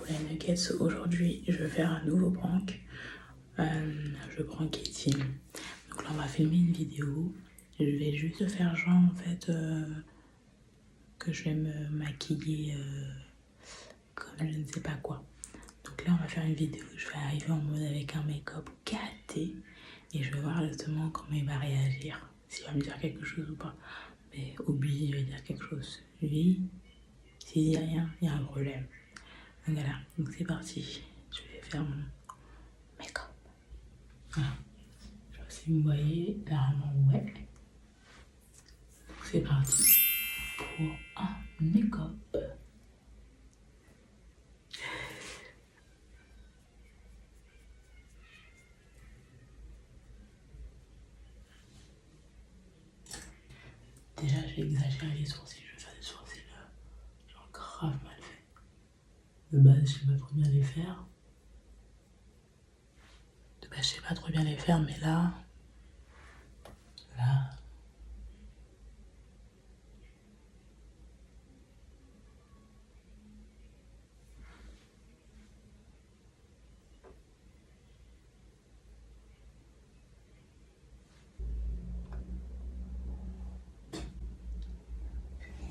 les nuggets. Aujourd'hui, je vais faire un nouveau prank. Je prank Katie. Donc là, on va filmer une vidéo. Je vais juste faire genre, en fait, que je vais me maquiller comme je ne sais pas quoi. Donc là, on va faire une vidéo. Je vais arriver en mode avec un make-up gâté. Et je vais voir justement comment il va réagir. S'il va me dire quelque chose ou pas. Mais Obi, il va dire quelque chose. Oui. S'il dit rien, il y a un problème. Donc voilà, donc c'est parti. Je vais faire mon make-up. Voilà. Je sais pas si vous voyez, carrément ouais. Donc c'est parti pour un make-up. Déjà, j'ai exagéré les sourcils. Je vais faire des sourcils genre grave mal fait. De base, je sais pas trop bien les faire. Mais là.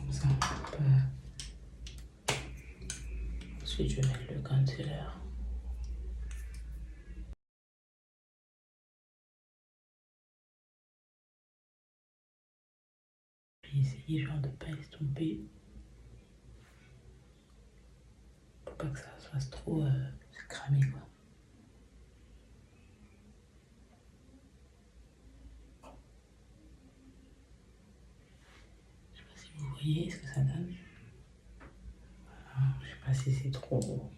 Comme ça, ensuite, je vais mettre le concealer. Je vais essayer genre de pas estomper. Pour pas que ça fasse trop cramé quoi. Je sais pas si vous voyez ce que ça donne. Voilà, je sais pas si c'est trop.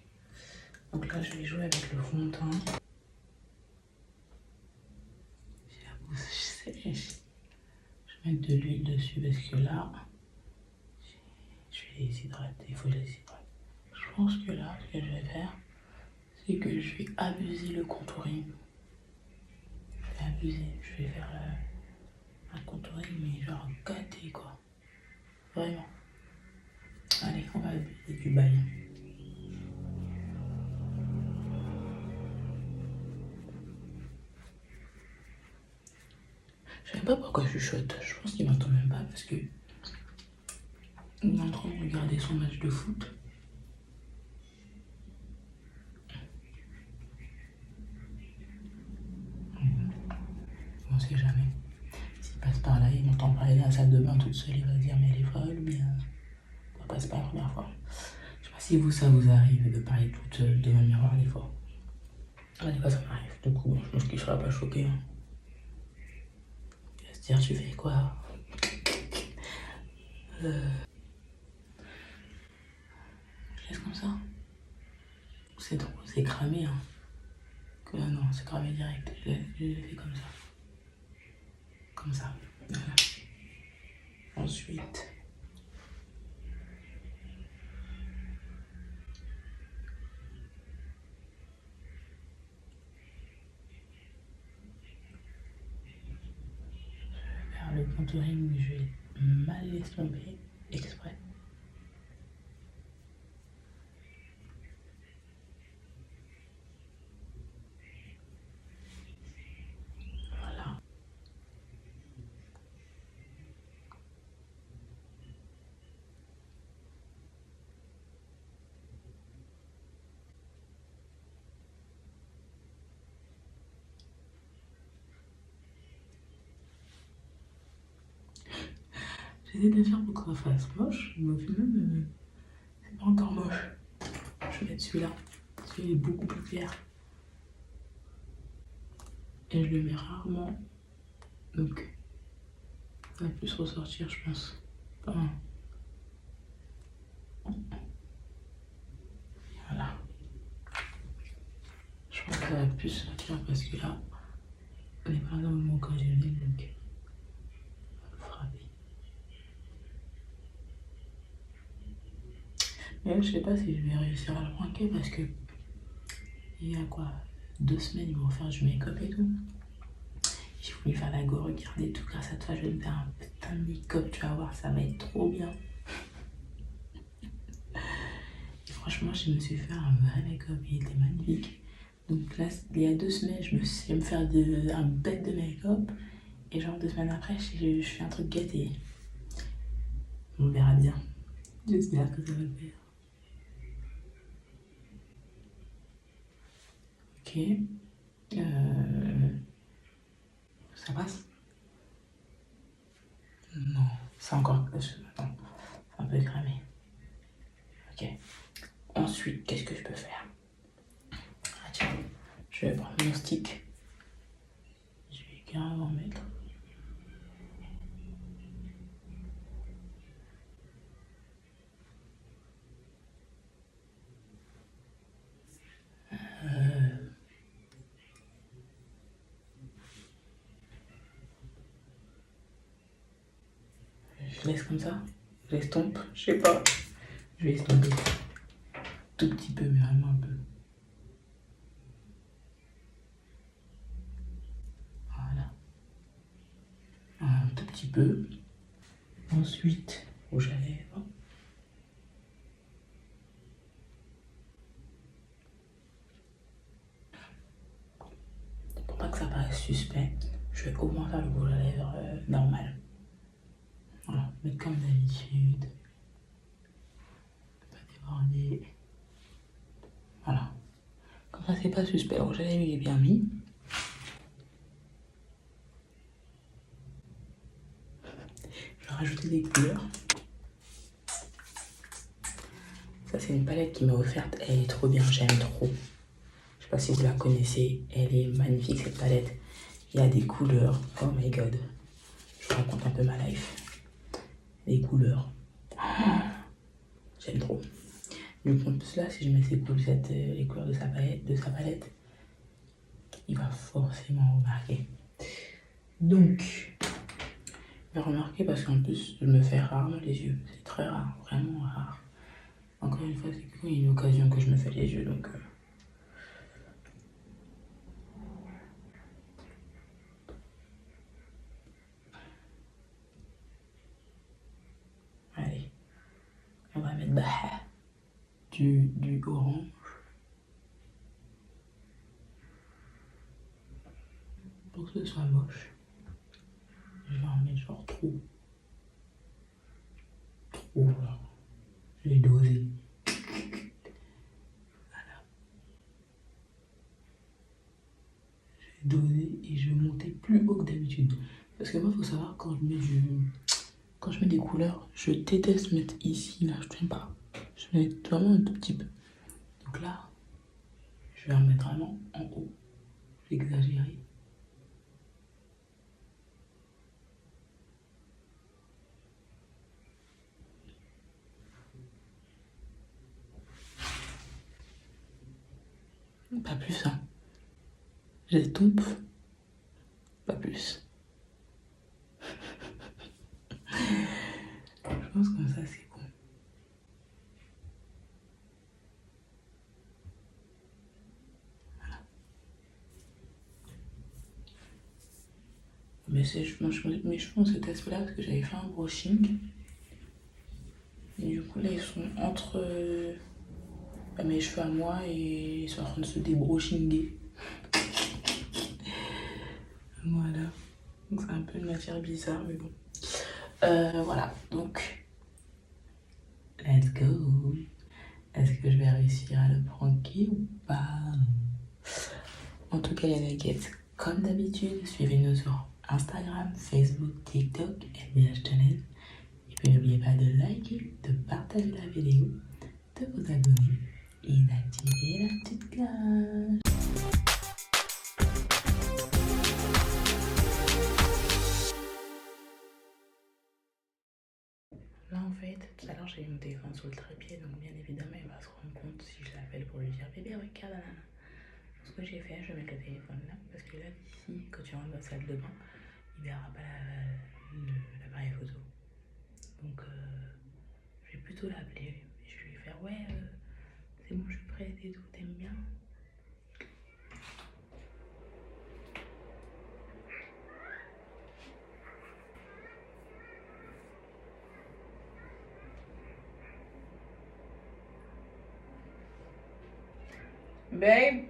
Donc là je vais jouer avec le fond de teint. J'ai la bouche sèche. Je vais mettre de l'huile dessus parce que là, je vais les hydrater. Il faut que je les hydrate. Je pense que là, ce que je vais faire, c'est que je vais abuser le contouring. Je vais faire un contouring mais genre gâté quoi. Vraiment. Allez, on va abuser du bail. Je sais pas pourquoi je chuchote. Je pense qu'il m'entend même pas parce que il est en train de regarder son match de foot. On sait jamais. S'il passe par là, il m'entend parler de la salle de bain toute seule, il va se dire mais elle est folle ou bien ça passe pas la première fois. Je sais pas si vous ça vous arrive de parler toute seule devant le miroir des fois. Des fois ça m'arrive. Du coup, je pense qu'il sera pas choqué. Hein. Il va se dire tu fais quoi? Je laisse comme ça. C'est trop, c'est cramé. Hein. Non, c'est cramé direct. Je l'ai fait comme ça. Comme ça. Voilà. Ensuite. Faire le contouring, je vais mal l'estomper exprès. Voilà. J'essaie de faire pour que ça fasse moche, mais au final, c'est pas encore moche. Je vais mettre celui-là. Celui-là est beaucoup plus clair. Et je le mets rarement. Donc, ça va plus ressortir, je pense. Enfin, voilà. Je pense que ça va plus sortir parce que là, on n'est pas dans le moment occasionnel, donc on va le frapper. Mais je sais pas si je vais réussir à le pranker parce que il y a quoi 2 semaines, ils vont faire du make-up et tout. J'ai voulu faire la go, regardez tout, grâce à toi, je vais me faire un putain de make-up, tu vas voir, ça va être trop bien. Franchement, je me suis fait un vrai make-up, il était magnifique. Donc là, il y a 2 semaines, je me suis me faire un bête de make-up. Et genre 2 semaines après, je fais un truc gâté. On verra bien. J'espère que ça va le faire. Ok. Ça passe? Non, c'est encore... Attends, c'est un peu cramé. Ok. Ensuite, qu'est-ce que je peux faire? Ah tiens, je vais prendre mon stick. Je vais carrément mettre. Je laisse comme ça? Je l'estompe? Je sais pas. Je vais estomper. Tout petit peu, mais vraiment un peu. Voilà. Un tout petit peu. Ensuite, rouge à lèvres. Pour pas que ça paraisse suspect, je vais au moins faire le rouge à lèvres normal. Voilà, mais comme d'habitude. Pas déborder. Voilà. Comme ça, c'est pas suspect. Le rouge à lèvres, il est bien mis. Je vais rajouter des couleurs. Ça, c'est une palette qui m'a offerte. Elle est trop bien, j'aime trop. Je sais pas si vous la connaissez. Elle est magnifique, cette palette. Il y a des couleurs. Oh my god. Je vous raconte un peu ma life. Les couleurs. J'aime trop. Du coup, en plus là, si je mets les couleurs de sa palette, il va forcément remarquer. Donc, il va remarquer parce qu'en plus, je me fais rarement les yeux. C'est très rare, vraiment rare. Encore une fois, c'est quand il y a une occasion que je me fais les yeux, donc... Allez, on va mettre du orange. Pour que ce soit moche. Je vais en mettre genre trop. Trop, genre. Je vais doser. Voilà. Je vais doser et je vais monter plus haut que d'habitude. Parce que moi, il faut savoir, quand je mets des couleurs, je déteste mettre ici, là, je n'aime pas. Je mets vraiment un tout petit peu. Donc là, je vais en mettre vraiment en haut. Je vais exagérer. Pas plus, hein. J'estompe. Pas plus. Je pense comme ça, c'est bon. Voilà. Mais je pense cet aspect-là parce que j'avais fait un brushing. Et du coup, là, ils sont entre mes cheveux à moi et ils sont en train de se débrushinguer. Voilà. Donc, c'est un peu une matière bizarre, mais bon. Voilà. Donc, let's go. Est-ce que je vais réussir à le pranker ou pas? En tout cas, les nuggets, comme d'habitude, suivez-nous sur Instagram, Facebook, TikTok, LBH Channel. Et puis n'oubliez pas de liker, de partager la vidéo, de vous abonner et d'activer la petite cloche. Là, en fait, tout à l'heure, j'ai eu mon téléphone sur le trépied, donc bien évidemment, il va se rendre compte si je l'appelle pour lui dire bébé, regarde, nanana. Ce que j'ai fait, je vais mettre le téléphone là, parce que là, d'ici, quand tu rentres dans la salle de bain, il verra pas l'appareil photo. Donc, je vais plutôt l'appeler. Je vais lui faire ouais, c'est bon, je suis prête et tout, t'aimes bien? Babe.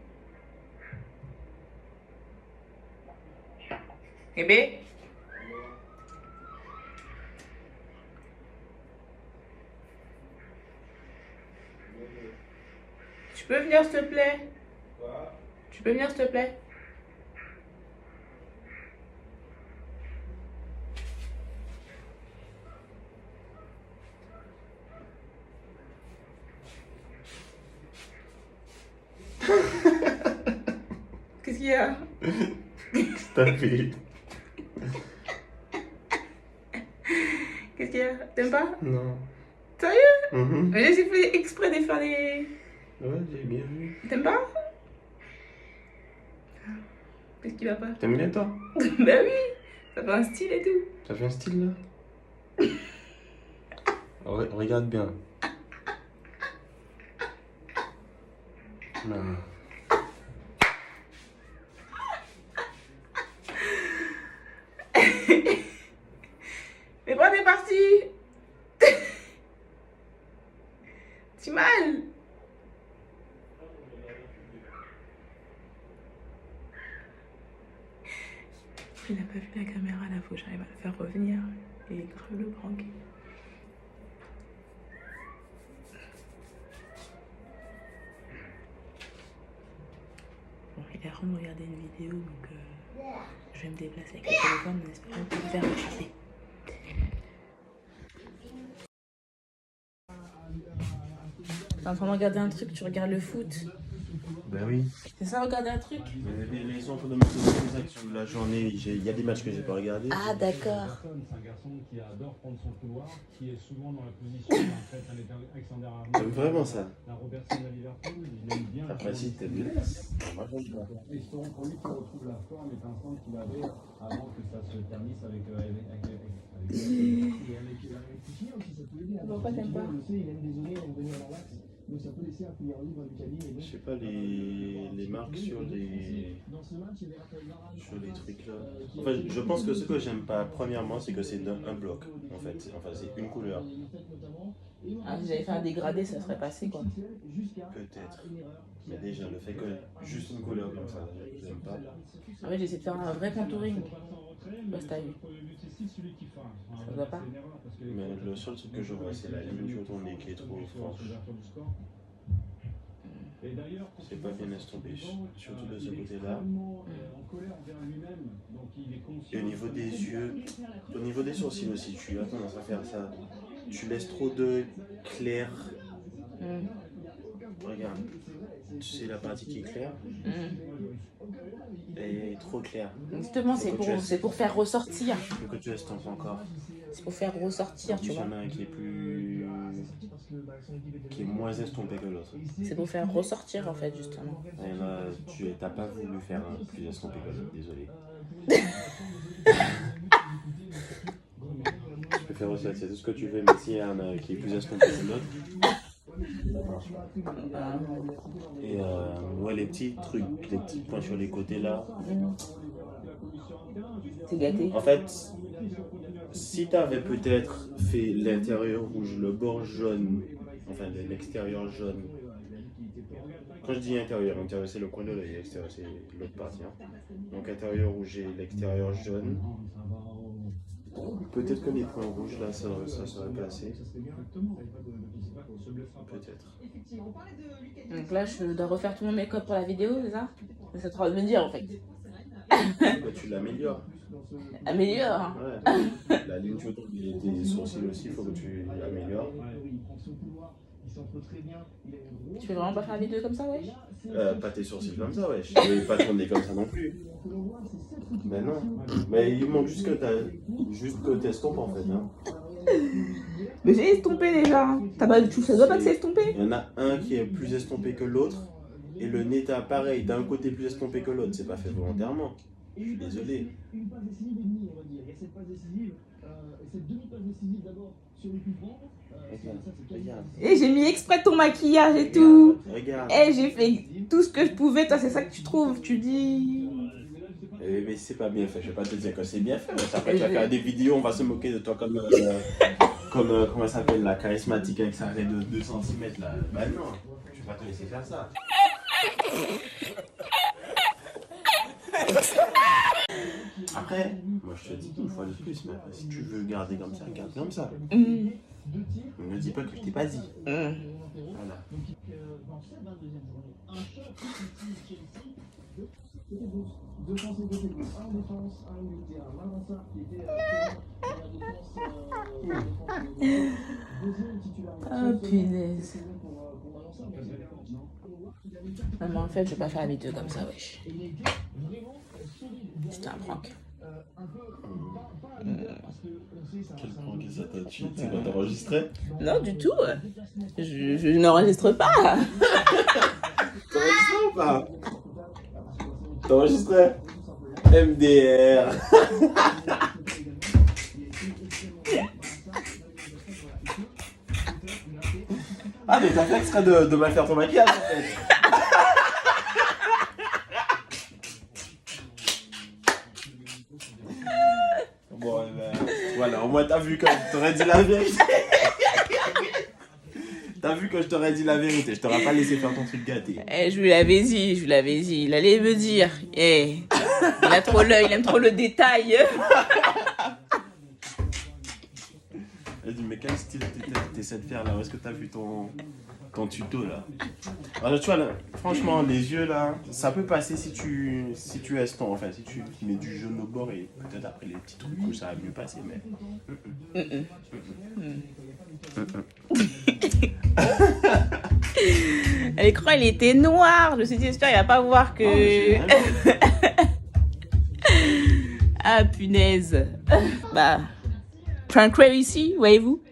Bébé. Tu peux venir s'il te plaît? Quoi? Tu peux venir s'il te plaît? Qu'est-ce qu'il y a? T'as fait? Qu'est-ce qu'il y a? T'aimes pas? Non. Sérieux? Mais j'ai fait exprès de faire les... Ouais, j'ai bien vu. T'aimes pas? Qu'est-ce qui va pas? T'aimes bien toi? Bah oui, ça fait un style et tout. Ça fait un style là? Regarde bien. Non. Mais pourquoi t'es parti? Tu mal? Il n'a pas vu la caméra, là, faut que j'arrive à le faire revenir et grave le prank. Bon, il est en train de regarder une vidéo, donc je vais me déplacer avec le téléphone en espérant qu'il va regarder. T'es en train de regarder un truc, tu regardes le foot. Ben oui. C'est ça, regarder un truc? Les enfants de ma action de la journée, il y a des matchs que j'ai pas regardés. Ah, d'accord. C'est un garçon qui adore prendre son couloir, qui est souvent dans la position d'un fait un Alexander-Arnold. T'aimes vraiment ça? Un Robertson à Liverpool, il aime bien. Après, si t'aimes bien. Moi, j'aime pas. Espérons pour lui qu'il retrouve la forme étincelante qu'il avait avant que ça se ternisse avec Pourquoi t'aimes pas? Je sais pas, les marques sur les trucs là. Enfin, je pense que ce que j'aime pas, premièrement, c'est que c'est un bloc, en fait. Enfin, c'est une couleur. Ah, si j'avais fait un dégradé, ça serait passé, quoi. Peut-être. Mais déjà, le fait que juste une couleur comme ça, j'aime pas. En fait, j'essaie de faire un vrai contouring. Bah, t'as vu. Ça se voit pas? Mais le seul truc que je vois, c'est la ligne du tourné qui est trop franche. C'est pas bien estompé, surtout de ce côté-là. Et au niveau des yeux, au niveau des sourcils aussi, tu as tendance à faire ça. Tu laisses trop de clair. Regarde, tu sais la partie qui est claire, elle est trop claire. Justement, c'est pour faire ressortir. Il faut que tu estompes encore. C'est pour faire ressortir, tu vois. Il y en a un qui est moins estompé que l'autre. C'est pour faire ressortir, en fait, justement. Et là, tu n'as pas voulu faire un plus estompé que l'autre, désolé. Tu peux faire aussi, c'est tout ce que tu veux, mais s'il y en a un qui est plus estompé que l'autre, et ouais, les petits trucs, les petits points sur les côtés là. C'est gâté. En fait, si tu avais peut-être fait l'intérieur rouge, le bord jaune, enfin l'extérieur jaune. Quand je dis intérieur, intérieur c'est le coin de l'œil, extérieur c'est l'autre partie. Hein. Donc intérieur rouge et l'extérieur jaune. Peut-être que les points rouges là, ça serait passé. Peut-être. Donc là, je dois refaire tout mon make-up pour la vidéo, c'est ça? C'est ça que tu vas me dire, en fait. Bah, tu l'améliores. Améliore. Hein. Ouais. La ligne autour des sourcils aussi, il faut que tu l'améliores. Tu veux vraiment pas faire la vidéo comme ça, wesh? Pas tes sourcils comme ça, wesh. Je vais pas tourner comme ça non plus. Mais non. Mais il manque juste que t'estompes en fait. Hein. Mais j'ai estompé déjà. T'as pas du tout, ça doit pas que c'est estompé. Il y en a un qui est plus estompé que l'autre. Et le nez t'as pareil, d'un côté plus estompé que l'autre. C'est pas fait volontairement. Je suis désolé. Regarde. Et j'ai mis exprès ton maquillage et tout. Regarde. Et j'ai fait tout ce que je pouvais. Toi, c'est ça que tu trouves. Tu dis. Mais c'est pas bien fait. Je vais pas te dire que c'est bien fait. Après, tu vas faire des vidéos, on va se moquer de toi comme comment ça s'appelle, la charismatique avec sa raie de 2 cm là. Bah non, je vais pas te laisser faire ça. Après, moi je te dis une fois de plus, mais après, si tu veux garder comme ça, garde comme ça. Ne dis pas que je t'ai pas dit. Voilà. Oh punaise. Non mais en fait je vais pas faire la vidéo comme ça, wesh. C'était un prank. Quel prank est ça? Tu vas t'enregistrer? Non du tout. Je n'enregistre pas. T'enregistrais ou pas? T'enregistrais? MDR. Ah mais t'as fait exprès de mal faire ton maquillage en fait. Bon ben, voilà, au moins t'as vu que je t'aurais dit la vérité. T'as vu que je t'aurais dit la vérité, je t'aurais pas laissé faire ton truc gâté. Je vous l'avais dit, il allait me dire. Il a trop l'œil, il aime trop le détail. Elle dit mais quel style t'essaies de faire là? Où est-ce que t'as vu ton tuto là? Alors tu vois là, franchement les yeux là, ça peut passer si tu estompes, enfin si tu mets du jaune au bord et peut-être après les petits trucs rouges ça va mieux passer mais... L'écran il était noir, je me suis dit j'espère il va pas voir que... Ah punaise. Bah, prank réussi, voyez-vous.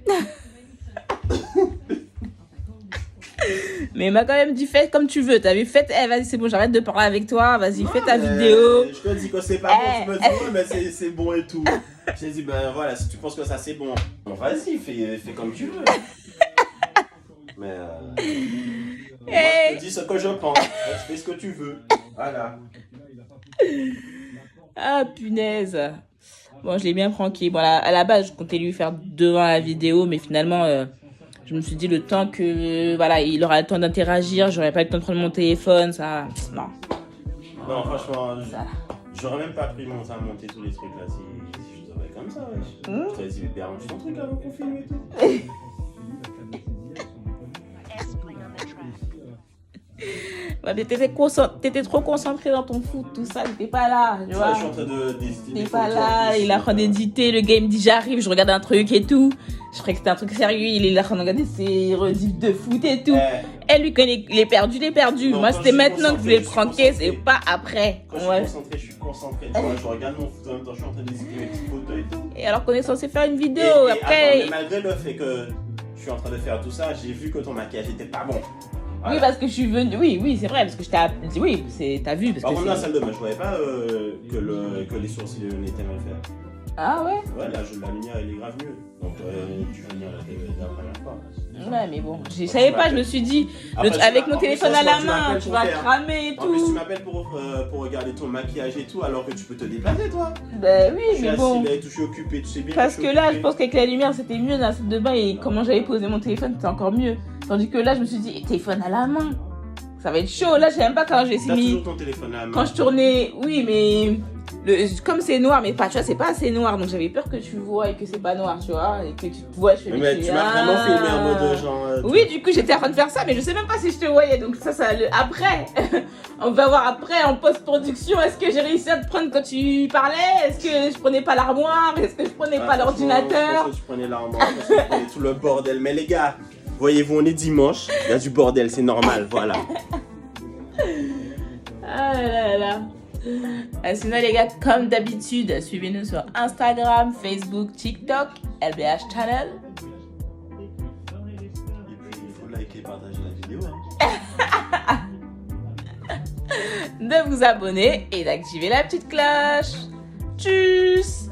Mais il m'a quand même dit fais comme tu veux, t'as vu, fais, vas-y c'est bon, j'arrête de parler avec toi, vas-y fais ta vidéo. Je te dis que c'est pas bon, tu me dis ouais mais c'est bon et tout. J'ai dit ben voilà, si tu penses que ça c'est bon, vas-y fais comme tu veux. Mais moi je te dis ce que je pense, tu fais ce que tu veux, voilà. Ah punaise. Bon je l'ai bien pranké, bon à la base je comptais lui faire devant la vidéo mais finalement... je me suis dit le temps que voilà il aura le temps d'interagir, j'aurais pas le temps de prendre mon téléphone, ça non. Non franchement, j'aurais même pas pris mon temps à monter tous les trucs là si je devais comme ça. Je t'aurais dit mais arrange ton truc avant qu'on filme et tout. Ouais, mais t'étais trop concentré dans ton foot, tout ça, t'étais pas là, tu vois. Je suis en train d'éditer. T'étais pas là, il est en train d'éditer, le game dit j'arrive, je regarde un truc et tout. Je croyais que c'était un truc sérieux, il est là en train de regarder ses rediffs de foot et tout. Elle lui connaît, il est perdu. Non, moi c'était maintenant que je voulais le pranker, c'est pas après. Quand je suis concentré, tu vois, je regarde mon foot en même temps, je suis en train d'éditer mes petites photos et tout. Et alors qu'on est censé faire une vidéo, et après... Attends, mais malgré le fait que je suis en train de faire tout ça, j'ai vu que ton maquillage était pas bon. Voilà. Oui, parce que je suis venue. Oui, c'est vrai, parce que je t'ai dit, oui, t'as vu. Parce par que contre, dans la salle de bain, je voyais pas que les sourcils étaient mal faits. Ah ouais? Ouais, là, la lumière, elle est grave mieux. Donc, tu vas venir la première fois. Ouais, mais bon, je savais pas, je me suis dit, avec mon téléphone à la main, tu vas cramer et tout. En plus, tu m'appelles pour regarder ton maquillage et tout, alors que tu peux te déplacer, toi. Bah oui, mais bon. Je suis occupé, tu sais bien. Parce que là, je pense qu'avec la lumière, c'était mieux dans la salle de bain et comment j'avais posé mon téléphone, c'était encore mieux. Tandis que là, je me suis dit, téléphone à la main, ça va être chaud. Là, je sais même pas quand j'ai essayé. T'as toujours ton téléphone à la main. Quand je tournais, oui, mais comme c'est noir, mais pas, tu vois, c'est pas assez noir, donc j'avais peur que tu vois et que c'est pas noir, tu vois, et que tu te vois, je fais. Mais tu m'as vraiment filmé en mode genre. Oui, du coup, j'étais en train de faire ça, mais je sais même pas si je te voyais, donc ça, après, on va voir après en post-production, est-ce que j'ai réussi à te prendre quand tu parlais, est-ce que je prenais pas l'armoire, est-ce que je prenais pas l'ordinateur. Je pense que tu prenais l'armoire, parce que tu prenais tout le bordel, mais les gars. Voyez-vous, on est dimanche, il y a du bordel, c'est normal, voilà. Ah là là. Sinon les gars, comme d'habitude, suivez-nous sur Instagram, Facebook, TikTok, LBH Channel. Et puis il faut liker et partager la vidéo. De vous abonner et d'activer la petite cloche. Tchuss.